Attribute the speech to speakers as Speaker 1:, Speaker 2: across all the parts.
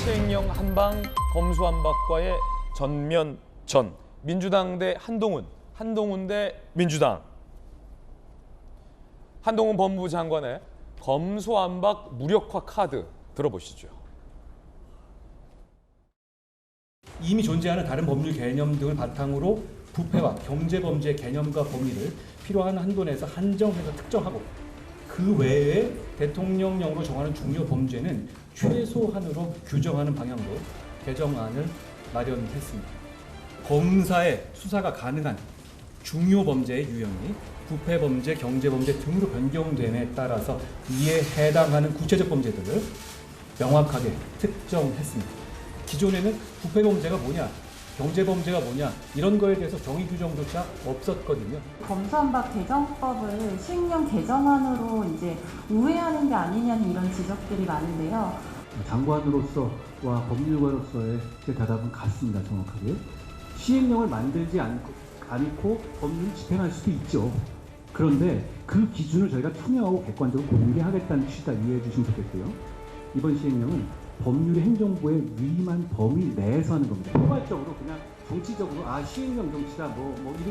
Speaker 1: 시행령 한방, 검수완박과의 전면전. 민주당 대 한동훈, 한동훈 대 민주당. 한동훈 법무부 장관의 검수완박 무력화 카드 들어보시죠.
Speaker 2: 이미 존재하는 다른 법률 개념 등을 바탕으로 부패와 경제범죄 개념과 범위를 필요한 한도 내에서 한정해서 특정하고 그 외에 대통령령으로 정하는 중요 범죄는 최소한으로 규정하는 방향으로 개정안을 마련했습니다. 검사의 수사가 가능한 중요 범죄의 유형이 부패범죄, 경제범죄 등으로 변경됨에 따라서 이에 해당하는 구체적 범죄들을 명확하게 특정했습니다. 기존에는 부패범죄가 뭐냐, 경제범죄가 뭐냐 이런 거에 대해서 정의 규정조차 없었거든요.
Speaker 3: 검수완박 개정법을 시행령 개정안으로 이제 우회하는 게 아니냐는 이런 지적들이 많은데요.
Speaker 4: 장관으로서와 법률가로서의 제 대답은 같습니다. 정확하게. 시행령을 만들지 않고 법률을 집행할 수도 있죠. 그런데 그 기준을 저희가 투명하고 객관적으로 공개하겠다는 취지다 이해해 주시면 좋겠고요. 이번 시행령은 법률의 행정부의 위임한 범위 내에서 하는 겁니다. 포괄적으로 그냥 정치적으로 시행령 정치다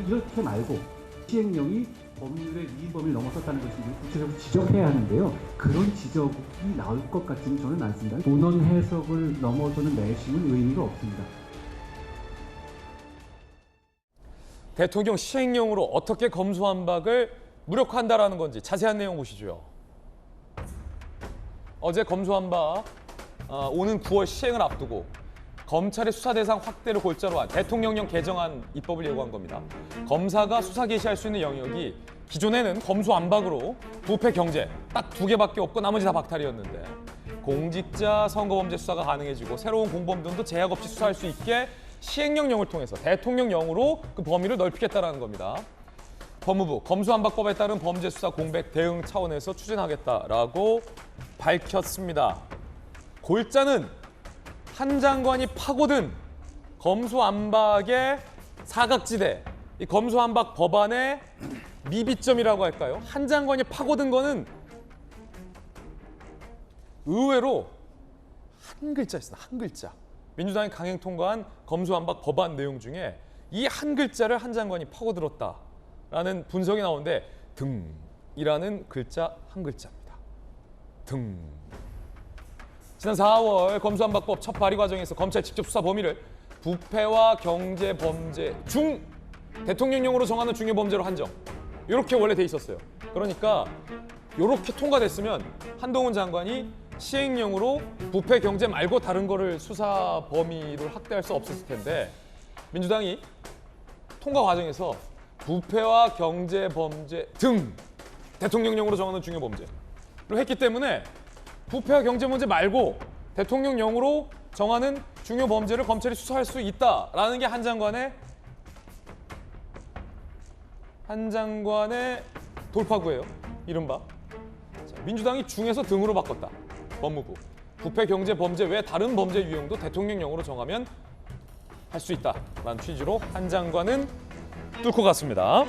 Speaker 4: 이렇게 말고 시행령이 법률의 위임 범위를 넘어섰다는 것을 구체적으로 지적해야 하는데요. 그런 지적이 나올 것 같지는 저는 않습니다. 본원 해석을 넘어서는 내심은 의미가 없습니다.
Speaker 1: 대통령 시행령으로 어떻게 검수완박을 무력화한다라는 건지 자세한 내용 보시죠. 어제 검수완박 오는 9월 시행을 앞두고 검찰의 수사 대상 확대를 골자로 한 대통령령 개정안 입법을 예고한 겁니다. 검사가 수사 개시할 수 있는 영역이 기존에는 검수완박으로 부패, 경제 딱 2개밖에 없고 나머지 다 박탈이었는데 공직자 선거범죄 수사가 가능해지고 새로운 공범 등도 제약 없이 수사할 수 있게 시행령령을 통해서 대통령령으로 그 범위를 넓히겠다는 겁니다. 법무부 검수완박법에 따른 범죄 수사 공백 대응 차원에서 추진하겠다라고 밝혔습니다. 골자는 한 장관이 파고든 검수완박의 사각지대, 이 검수완박 법안의 미비점이라고 할까요? 한 장관이 파고든 거는 의외로 한 글자 있습니다. 한 글자. 민주당이 강행 통과한 검수완박 법안 내용 중에 이 한 글자를 한 장관이 파고들었다라는 분석이 나오는데 등이라는 글자 한 글자입니다. 등. 지난 4월 검수완박법 첫 발의 과정에서 검찰 직접 수사 범위를 부패와 경제범죄 중 대통령령으로 정하는 중요 범죄로 한정. 이렇게 원래 돼 있었어요. 그러니까 이렇게 통과됐으면 한동훈 장관이 시행령으로 부패, 경제 말고 다른 거를 수사 범위를 확대할 수 없었을 텐데 민주당이 통과 과정에서 부패와 경제 범죄 등 대통령령으로 정하는 중요 범죄를 했기 때문에 부패와 경제 문제 말고 대통령령으로 정하는 중요 범죄를 검찰이 수사할 수 있다라는 게 한 장관의 돌파구예요. 이른바. 자, 민주당이 중에서 등으로 바꿨다. 법무부. 부패, 경제, 범죄 외 다른 범죄 유형도 대통령령으로 정하면 할 수 있다라는 취지로 한 장관은 뚫고 갔습니다.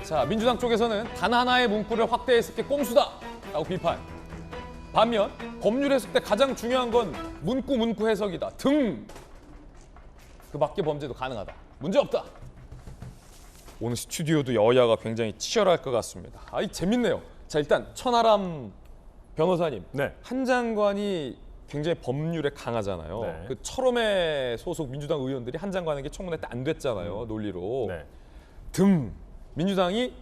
Speaker 1: 자, 민주당 쪽에서는 단 하나의 문구를 확대했을 게 꼼수다라고 비판. 반면 법률 해석 때 가장 중요한 건 문구 해석이다. 등. 그 밖의 범죄도 가능하다. 문제 없다. 오늘 스튜디오도 여야가 굉장히 치열할 것 같습니다. 재밌네요. 자, 일단 천하람 변호사님.
Speaker 5: 네.
Speaker 1: 한 장관이 굉장히 법률에 강하잖아요.
Speaker 5: 네.
Speaker 1: 그 철험회 소속 민주당 의원들이 한 장관에게 청문회 때 안 됐잖아요. 논리로.
Speaker 5: 네.
Speaker 1: 등. 민주당이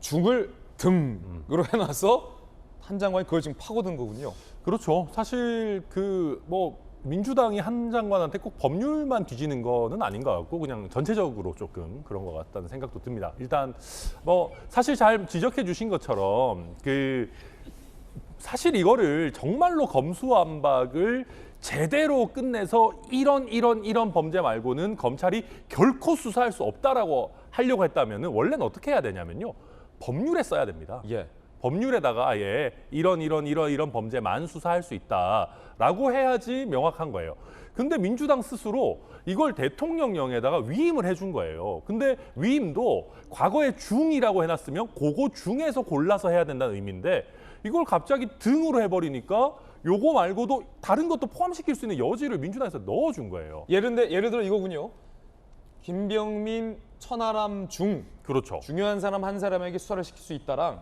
Speaker 1: 중을 등으로 해놔서 한 장관이 그걸 지금 파고든 거군요.
Speaker 5: 그렇죠. 사실 민주당이 한 장관한테 꼭 법률만 뒤지는 거는 아닌 것 같고 그냥 전체적으로 조금 그런 것 같다는 생각도 듭니다. 일단 사실 잘 지적해 주신 것처럼 사실 이거를 정말로 검수완박을 제대로 끝내서 이런 범죄 말고는 검찰이 결코 수사할 수 없다라고 하려고 했다면은 원래는 어떻게 해야 되냐면요. 법률에 써야 됩니다.
Speaker 1: 예.
Speaker 5: 법률에다가 아예 이런 범죄만 수사할 수 있다라고 해야지 명확한 거예요. 근데 민주당 스스로 이걸 대통령령에다가 위임을 해준 거예요. 근데 위임도 과거에 중이라고 해놨으면 그거 중에서 골라서 해야 된다는 의미인데 이걸 갑자기 등으로 해버리니까 요거 말고도 다른 것도 포함시킬 수 있는 여지를 민주당에서 넣어준 거예요.
Speaker 1: 예를 들어 이거군요. 김병민, 천하람 중
Speaker 5: 그렇죠.
Speaker 1: 중요한 사람 한 사람에게 수사를 시킬 수 있다랑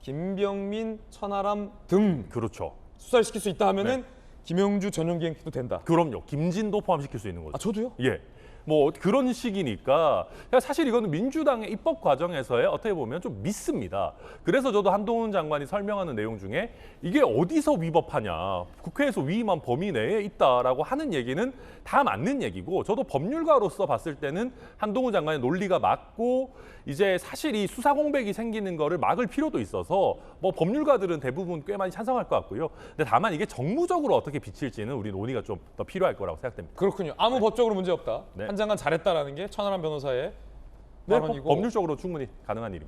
Speaker 1: 김병민, 천하람 등
Speaker 5: 그렇죠.
Speaker 1: 수사를 시킬 수 있다 하면은 김영주 전용기행도 된다.
Speaker 5: 그럼요. 김진도 포함시킬 수 있는 거죠.
Speaker 1: 아 저도요?
Speaker 5: 예. 뭐 그런 식이니까 사실 이거는 민주당의 입법 과정에서의 어떻게 보면 좀 미스입니다. 그래서 저도 한동훈 장관이 설명하는 내용 중에 이게 어디서 위법하냐. 국회에서 위임한 범위 내에 있다라고 하는 얘기는 다 맞는 얘기고 저도 법률가로서 봤을 때는 한동훈 장관의 논리가 맞고 이제 사실 이 수사 공백이 생기는 거를 막을 필요도 있어서 뭐 법률가들은 대부분 꽤 많이 찬성할 것 같고요. 근데 다만 이게 정무적으로 어떻게 비칠지는 우리 논의가 좀 더 필요할 거라고 생각됩니다.
Speaker 1: 그렇군요. 아무 법적으로 문제 없다.
Speaker 5: 네.
Speaker 1: 한 장관 잘했다라는 게 천하람 변호사의
Speaker 5: 네,
Speaker 1: 발언이고
Speaker 5: 법률적으로 충분히 가능한 일입니다.